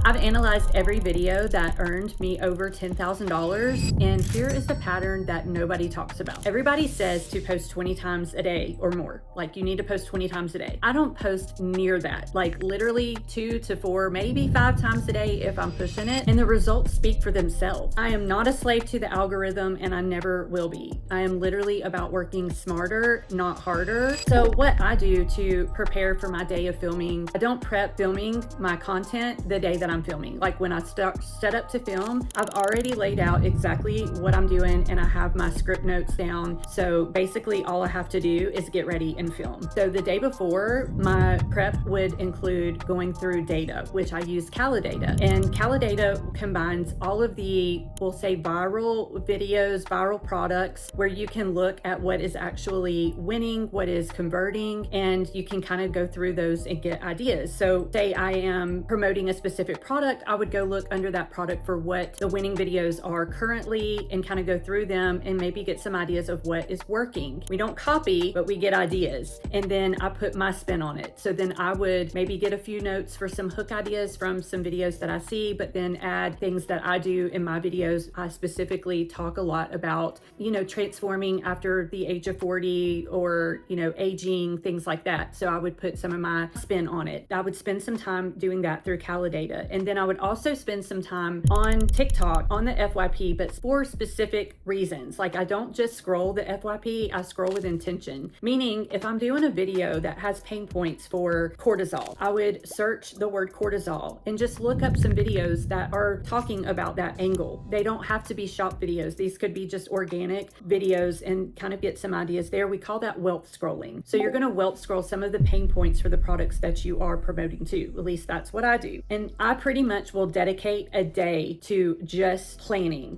I've analyzed every video that earned me over $10,000, and here is the pattern that nobody talks about. Everybody says to post 20 times a day or more. Like, you need to post 20 times a day. I don't post near that, like literally 2 to 4, maybe 5 times a day if I'm pushing it, and the results speak for themselves. I am not a slave to the algorithm, and I never will be. I am literally about working smarter, not harder. So what I do to prepare for my day of filming, I don't prep filming my content the day that I'm filming. Like, when I set up to film, I've already laid out exactly what I'm doing, and I have my script notes down. So basically all I have to do is get ready and film. So the day before, my prep would include going through data, which I use Calidata. And Calidata combines all of the, we'll say, viral videos, viral products, where you can look at what is actually winning, what is converting, and you can kind of go through those and get ideas. So say I am promoting a specific product, I would go look under that product for what the winning videos are currently and kind of go through them and maybe get some ideas of what is working. We don't copy, but we get ideas. And then I put my spin on it. So then I would maybe get a few notes for some hook ideas from some videos that I see, but then add things that I do in my videos. I specifically talk a lot about, transforming after the age of 40 or, aging, things like that. So I would put some of my spin on it. I would spend some time doing that through Calidata. And then I would also spend some time on TikTok, on the FYP, but for specific reasons. Like, I don't just scroll the FYP, I scroll with intention. Meaning, if I'm doing a video that has pain points for cortisol, I would search the word cortisol and just look up some videos that are talking about that angle. They don't have to be shop videos. These could be just organic videos and kind of get some ideas there. We call that wealth scrolling. So you're going to wealth scroll some of the pain points for the products that you are promoting to. At least that's what I do. And I pretty much will dedicate a day to just planning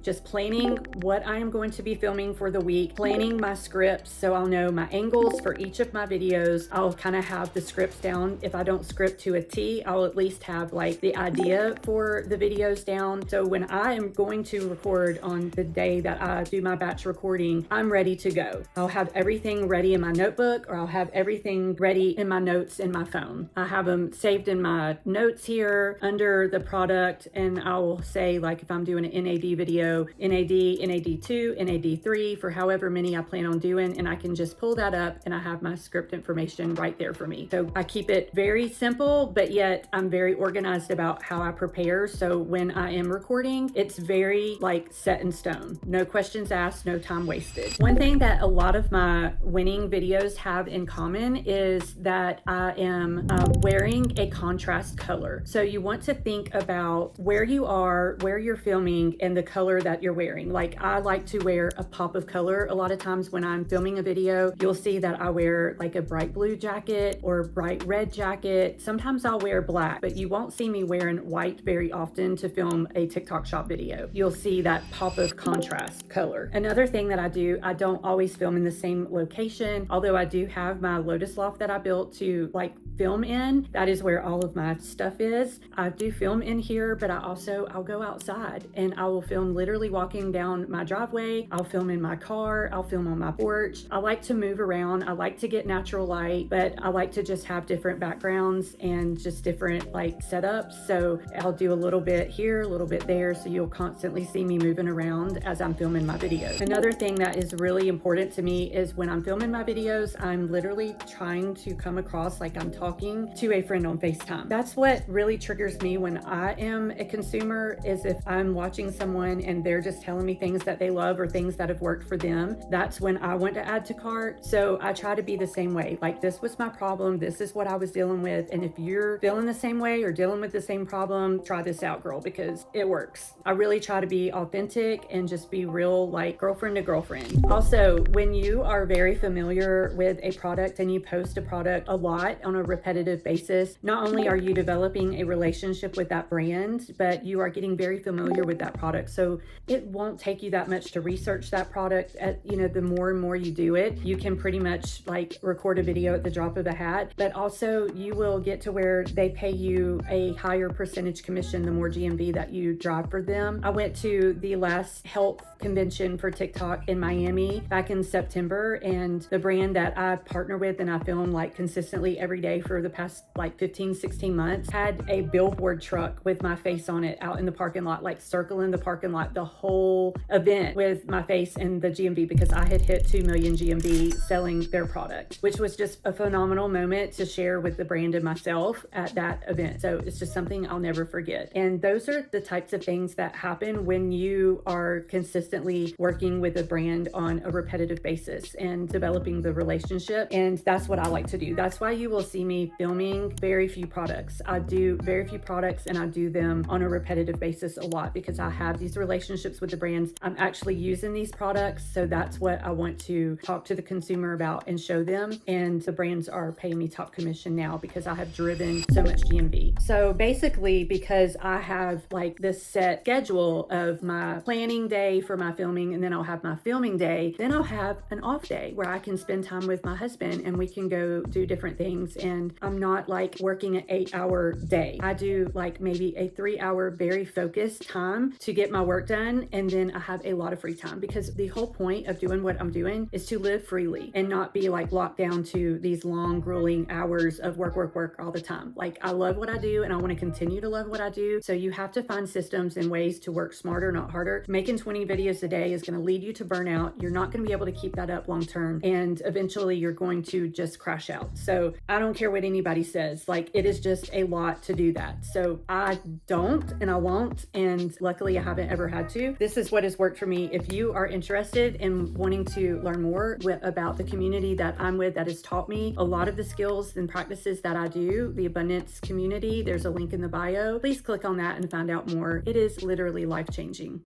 what I am going to be filming for the week, planning my scripts so I'll know my angles for each of my videos. I'll kind of have the scripts down. If I don't script to a T, I'll at least have like the idea for the videos down. So when I am going to record on the day that I do my batch recording, I'm ready to go. I'll have everything ready in my notebook, or I'll have everything ready in my notes in my phone. I have them saved in my notes here under the product, and I will say, like, if I'm doing an NAD video, NAD, NAD2, NAD3 for however many I plan on doing, and I can just pull that up and I have my script information right there for me. So I keep it very simple, but yet I'm very organized about how I prepare. So when I am recording, it's very like set in stone. No questions asked, no time wasted. One thing that a lot of my winning videos have in common is that I am wearing a contrast color. So you want to think about where you are, where you're filming, and the color that you're wearing. Like, I like to wear a pop of color. A lot of times when I'm filming a video, you'll see that I wear like a bright blue jacket or bright red jacket. Sometimes I'll wear black, but you won't see me wearing white very often to film a TikTok shop video. You'll see that pop of contrast color. Another thing that I do, I don't always film in the same location, although I do have my Lotus Loft that I built to like film in. That is where all of my stuff is. I do film in here, but I'll go outside and I will film literally walking down my driveway. I'll film in my car. I'll film on my porch. I like to move around. I like to get natural light, but I like to just have different backgrounds and just different like setups. So I'll do a little bit here, a little bit there. So you'll constantly see me moving around as I'm filming my video. Another thing that is really important to me is when I'm filming my videos, I'm literally trying to come across like I'm talking to a friend on FaceTime. That's what really triggers me when I am a consumer, is if I'm watching someone and they're just telling me things that they love or things that have worked for them. That's when I want to add to cart. So I try to be the same way. Like, this was my problem. This is what I was dealing with. And if you're feeling the same way or dealing with the same problem, try this out, girl, because it works. I really try to be authentic and just be real, like girlfriend to girlfriend. Also, when you are very familiar with a product and you post a product a lot on a repetitive basis, not only are you developing a relationship with that brand, but you are getting very familiar with that product. So it won't take you that much to research that product. The more and more you do it, you can pretty much like record a video at the drop of a hat, but also you will get to where they pay you a higher percentage commission the more GMV that you drive for them. I went to the last health convention for TikTok in Miami back in September, and the brand that I partner with and I film like consistently every day for the past like 15, 16 months had a billboard card truck with my face on it out in the parking lot, like circling the parking lot the whole event with my face and the GMV, because I had hit 2 million GMV selling their product, which was just a phenomenal moment to share with the brand and myself at that event. So it's just something I'll never forget. And those are the types of things that happen when you are consistently working with a brand on a repetitive basis and developing the relationship. And that's what I like to do. That's why you will see me filming very few products. I do very few products and I do them on a repetitive basis a lot because I have these relationships with the brands. I'm actually using these products. So that's what I want to talk to the consumer about and show them. And the brands are paying me top commission now because I have driven so much GMV. So basically, because I have like this set schedule of my planning day for my filming, and then I'll have my filming day, then I'll have an off day where I can spend time with my husband and we can go do different things. And I'm not like working an 8-hour day. I do like maybe a 3-hour very focused time to get my work done. And then I have a lot of free time, because the whole point of doing what I'm doing is to live freely and not be like locked down to these long, grueling hours of work all the time. Like, I love what I do and I want to continue to love what I do. So you have to find systems and ways to work smarter, not harder. Making 20 videos a day is going to lead you to burnout. You're not going to be able to keep that up long term. And eventually you're going to just crash out. So I don't care what anybody says. Like, it is just a lot to do that. So I don't and I won't. And luckily I haven't ever had to. This is what has worked for me. If you are interested in wanting to learn more about the community that I'm with, that has taught me a lot of the skills and practices that I do, the Abundance community, there's a link in the bio. Please click on that and find out more. It is literally life-changing.